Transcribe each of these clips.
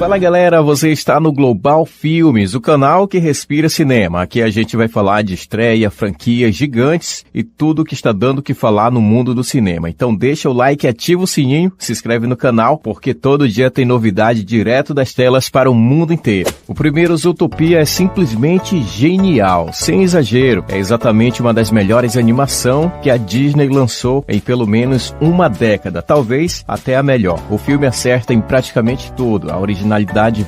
Fala galera, você está no Global Filmes, o canal que respira cinema. Aqui a gente vai falar de estreia, franquias gigantes e tudo que está dando o que falar no mundo do cinema. Então deixa o like, ativa o sininho, se inscreve no canal, porque todo dia tem novidade direto das telas para o mundo inteiro. O primeiro, Zootopia, é simplesmente genial, sem exagero. É exatamente uma das melhores animação que a Disney lançou em pelo menos uma década, talvez até a melhor. O filme acerta em praticamente tudo, a originalidade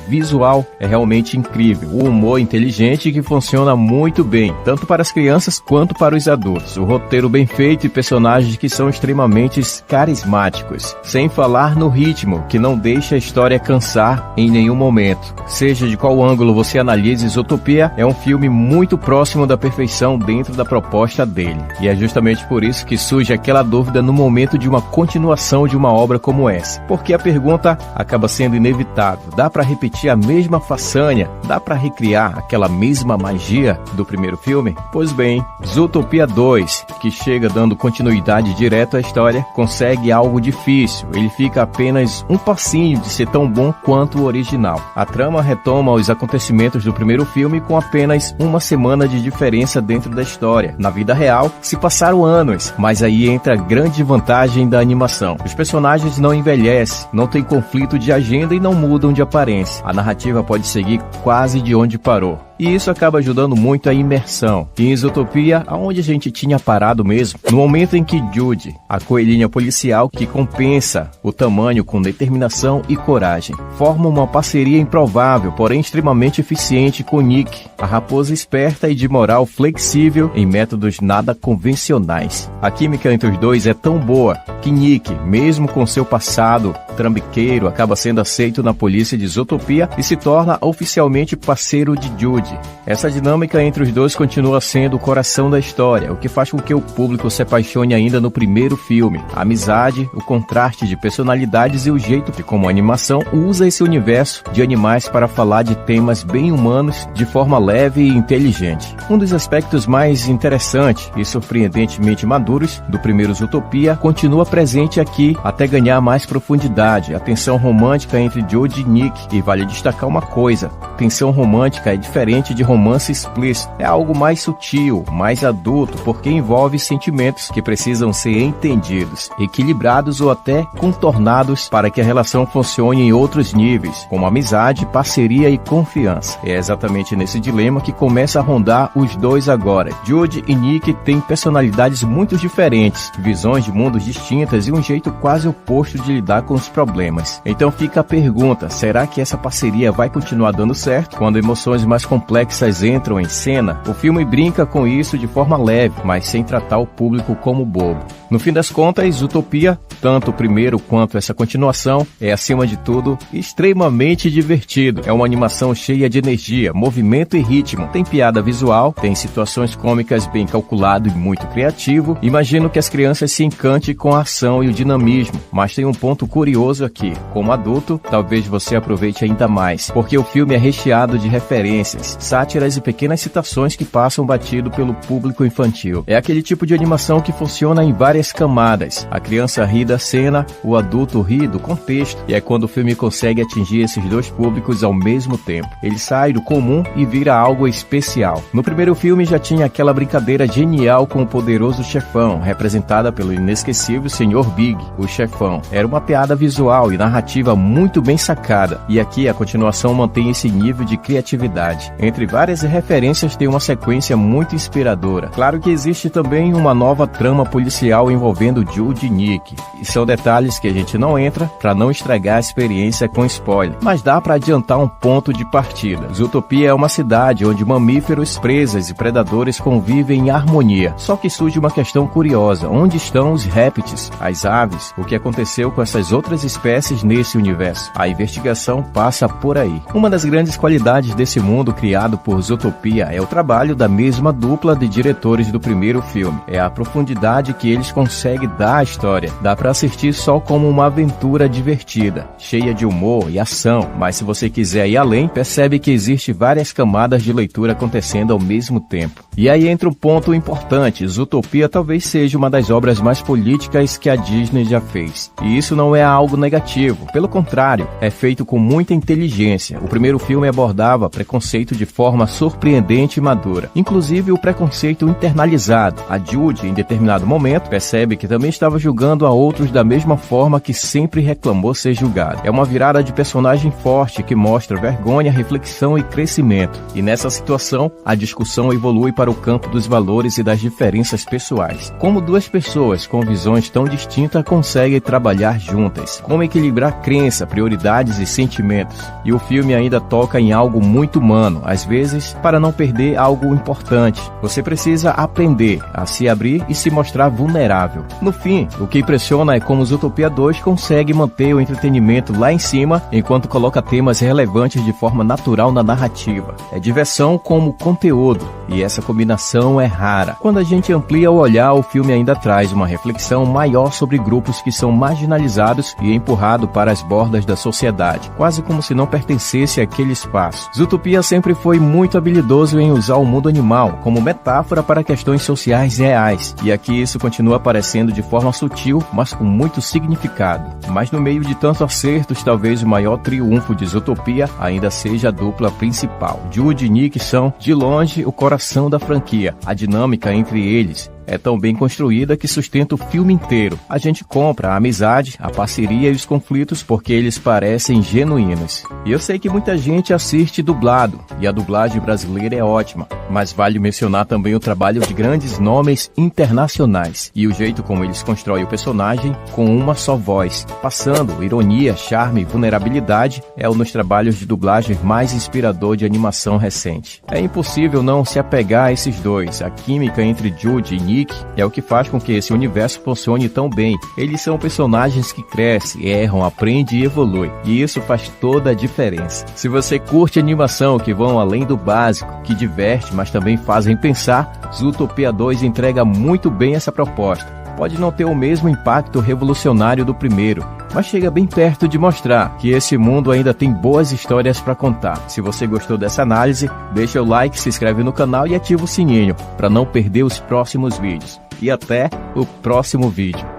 visual é realmente incrível, o humor inteligente que funciona muito bem, tanto para as crianças quanto para os adultos, o roteiro bem feito e personagens que são extremamente carismáticos, sem falar no ritmo, que não deixa a história cansar em nenhum momento. Seja de qual ângulo você analise, Zootopia é um filme muito próximo da perfeição dentro da proposta dele, e é justamente por isso que surge aquela dúvida no momento de uma continuação de uma obra como essa, porque a pergunta acaba sendo inevitável. Dá para repetir a mesma façanha? Dá para recriar aquela mesma magia do primeiro filme? Pois bem, Zootopia 2, que chega dando continuidade direto à história, consegue algo difícil. Ele fica apenas um passinho de ser tão bom quanto o original. A trama retoma os acontecimentos do primeiro filme com apenas uma semana de diferença dentro da história. Na vida real, se passaram anos, mas aí entra a grande vantagem da animação. Os personagens não envelhecem, não tem conflito de agenda e não mudam de aparência. A narrativa pode seguir quase de onde parou. E isso acaba ajudando muito a imersão. E em Zootopia, aonde a gente tinha parado mesmo? No momento em que Judy, a coelhinha policial que compensa o tamanho com determinação e coragem, forma uma parceria improvável, porém extremamente eficiente com Nick, a raposa esperta e de moral flexível em métodos nada convencionais. A química entre os dois é tão boa que Nick, mesmo com seu passado trambiqueiro, acaba sendo aceito na polícia de Zootopia e se torna oficialmente parceiro de Judy. Essa dinâmica entre os dois continua sendo o coração da história, o que faz com que o público se apaixone ainda no primeiro filme. A amizade, o contraste de personalidades e o jeito de como a animação usa esse universo de animais para falar de temas bem humanos de forma leve e inteligente. Um dos aspectos mais interessantes e surpreendentemente maduros do primeiro Zootopia continua presente aqui até ganhar mais profundidade. A tensão romântica entre Judy e Nick. E vale destacar uma coisa, tensão romântica é diferente de romance explícito, é algo mais sutil, mais adulto, porque envolve sentimentos que precisam ser entendidos, equilibrados ou até contornados para que a relação funcione em outros níveis, como amizade, parceria e confiança. É exatamente nesse dilema que começa a rondar os dois agora. Judy e Nick têm personalidades muito diferentes, visões de mundos distintas e um jeito quase oposto de lidar com os problemas. Então fica a pergunta, será que essa parceria vai continuar dando certo quando emoções mais complexas entram em cena? O filme brinca com isso de forma leve, mas sem tratar o público como bobo. No fim das contas, Zootopia, tanto o primeiro quanto essa continuação, é acima de tudo extremamente divertido. É uma animação cheia de energia, movimento e ritmo. Tem piada visual, tem situações cômicas bem calculado e muito criativo. Imagino que as crianças se encantem com a ação e o dinamismo, mas tem um ponto curioso aqui. Como adulto, talvez você aproveite ainda mais, porque o filme é recheado de referências, sátiras e pequenas citações que passam batido pelo público infantil. É aquele tipo de animação que funciona em várias camadas. A criança ri da cena, o adulto ri do contexto, e é quando o filme consegue atingir esses dois públicos ao mesmo tempo. Ele sai do comum e vira algo especial. No primeiro filme já tinha aquela brincadeira genial com o poderoso chefão, representada pelo inesquecível Sr. Big, o chefão. Era uma piada visual e narrativa muito bem sacada, e aqui a continuação mantém esse nível de criatividade. Entre várias referências tem uma sequência muito inspiradora. Claro que existe também uma nova trama policial envolvendo Judy e Nick, e são detalhes que a gente não entra para não estragar a experiência com spoiler, mas dá para adiantar um ponto de partida. Zootopia é uma cidade onde mamíferos, presas e predadores convivem em harmonia, só que surge uma questão curiosa: onde estão os répteis, as aves? O que aconteceu com essas outras espécies nesse universo? A investigação passa por aí. Uma das grandes qualidades desse mundo criado criado por Zootopia é o trabalho da mesma dupla de diretores do primeiro filme. É a profundidade que eles conseguem dar à história. Dá para assistir só como uma aventura divertida, cheia de humor e ação, mas se você quiser ir além, percebe que existe várias camadas de leitura acontecendo ao mesmo tempo. E aí entra um ponto importante: Zootopia talvez seja uma das obras mais políticas que a Disney já fez. E isso não é algo negativo, pelo contrário, é feito com muita inteligência. O primeiro filme abordava preconceito de forma surpreendente e madura, inclusive o preconceito internalizado. A Judy, em determinado momento, percebe que também estava julgando a outros da mesma forma que sempre reclamou ser julgado. É uma virada de personagem forte que mostra vergonha, reflexão e crescimento. E nessa situação, a discussão evolui para o campo dos valores e das diferenças pessoais. Como duas pessoas com visões tão distintas conseguem trabalhar juntas? Como equilibrar crença, prioridades e sentimentos? E o filme ainda toca em algo muito humano, às vezes para não perder algo importante. Você precisa aprender a se abrir e se mostrar vulnerável. No fim, o que impressiona é como Zootopia 2 consegue manter o entretenimento lá em cima, enquanto coloca temas relevantes de forma natural na narrativa. É diversão como conteúdo, e essa combinação é rara. Quando a gente amplia o olhar, o filme ainda traz uma reflexão maior sobre grupos que são marginalizados e empurrados para as bordas da sociedade, quase como se não pertencesse àquele espaço. Zootopia sempre foi muito habilidoso em usar o mundo animal como metáfora para questões sociais reais, e aqui isso continua aparecendo de forma sutil, mas com muito significado. Mas no meio de tantos acertos, talvez o maior triunfo de Zootopia ainda seja a dupla principal. Judy e Nick são, de longe, o coração da franquia. A dinâmica entre eles é tão bem construída que sustenta o filme inteiro. A gente compra a amizade, a parceria e os conflitos porque eles parecem genuínos. E eu sei que muita gente assiste dublado, e a dublagem brasileira é ótima, mas vale mencionar também o trabalho de grandes nomes internacionais e o jeito como eles constroem o personagem com uma só voz, passando ironia, charme e vulnerabilidade. É um dos trabalhos de dublagem mais inspirador de animação recente. É impossível não se apegar a esses dois. A química entre Judy e Nick é o que faz com que esse universo funcione tão bem. Eles são personagens que crescem, erram, aprendem e evoluem. E isso faz toda a diferença. Se você curte animação que vão além do básico, que diverte, mas também fazem pensar, Zootopia 2 entrega muito bem essa proposta. Pode não ter o mesmo impacto revolucionário do primeiro, mas chega bem perto de mostrar que esse mundo ainda tem boas histórias para contar. Se você gostou dessa análise, deixa o like, se inscreve no canal e ativa o sininho para não perder os próximos vídeos. E até o próximo vídeo.